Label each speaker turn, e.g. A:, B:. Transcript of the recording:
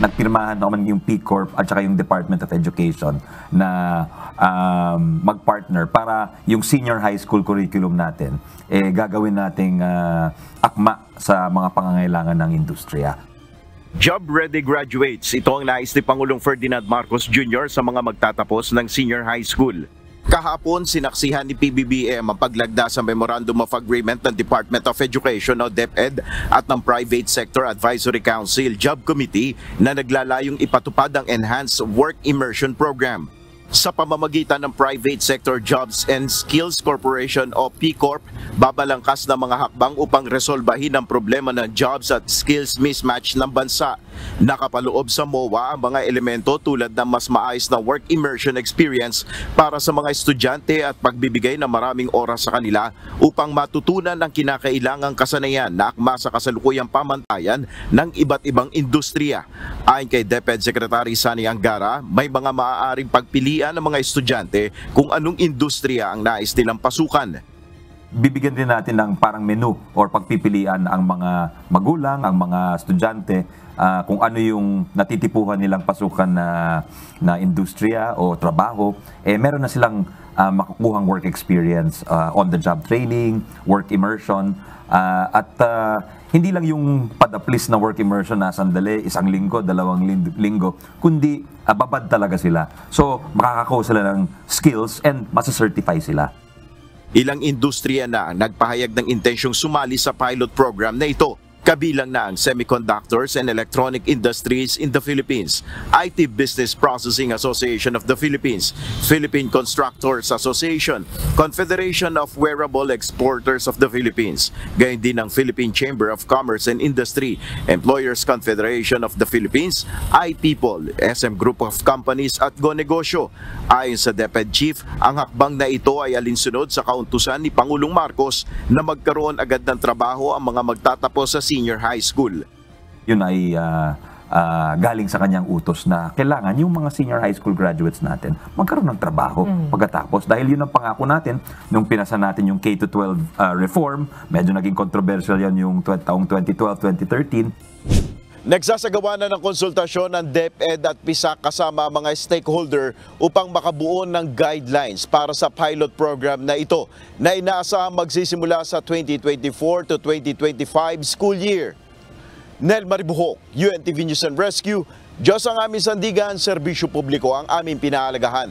A: nagpirmahan naman yung P Corp at saka yung Department of Education na mag-partner para yung senior high school curriculum natin gagawin nating akma sa mga pangangailangan ng industriya.
B: Job-ready graduates, ito ang nais ni Pangulong Ferdinand Marcos Jr. sa mga magtatapos ng senior high school. Kahapon, sinaksihan ni PBBM ang paglagda sa Memorandum of Agreement ng Department of Education o DepEd at ng Private Sector Advisory Council Job Committee na naglalayong ipatupad ang Enhanced Work Immersion Program. Sa pamamagitan ng Private Sector Jobs and Skills Corporation o P-Corp, babalangkas ng mga hakbang upang resolbahin ang problema ng jobs at skills mismatch ng bansa. Nakapaloob sa MOA ang mga elemento tulad ng mas maayos na work immersion experience para sa mga estudyante at pagbibigay ng maraming oras sa kanila upang matutunan ang kinakailangang kasanayan na akma sa kasalukuyang pamantayan ng iba't ibang industriya. Ayon kay DepEd Secretary Sani Angara, may mga maaaring pagpilian ng mga estudyante kung anong industriya ang nais nilang pasukan.
A: Bibigyan din natin ng parang menu or pagpipilian ang mga magulang, ang mga estudyante kung ano yung natitipuhan nilang pasukan na industriya o trabaho, meron na silang makukuhang work experience, on-the-job training, work immersion, at hindi lang yung padaplis na work immersion na sandali, 1 linggo, 2 linggo, kundi babad talaga sila. So makakakuha sila ng skills and masa-certify sila.
B: Ilang industriya na ang nagpahayag ng intensyong sumali sa pilot program na ito. Kabilang na ang Semiconductors and Electronic Industries in the Philippines, IT Business Processing Association of the Philippines, Philippine Constructors Association, Confederation of Wearable Exporters of the Philippines, gayon din ang Philippine Chamber of Commerce and Industry, Employers Confederation of the Philippines, iPeople, SM Group of Companies at Go Negosyo. Ayon sa DepEd Chief, ang hakbang na ito ay alinsunod sa kauntusan ni Pangulong Marcos na magkaroon agad ng trabaho ang mga magtatapos sa senior high school.
A: Yun ay galing sa kanyang utos na kailangan yung mga senior high school graduates natin magkaroon ng trabaho pagkatapos. Dahil yun ang pangako natin nung pinasa natin yung K-12 reform. Medyo naging controversial yan yung taong 2012-2013.
B: Nagsasagawa na ng konsultasyon ng DepEd at PISAC kasama mga stakeholder upang makabuo ng guidelines para sa pilot program na ito na inaasahang magsisimula sa 2024 to 2025 school year. Nel Maribuhok, UNTV News and Rescue, Diyos ang aming sandigan, serbisyo publiko ang aming pinahalagahan.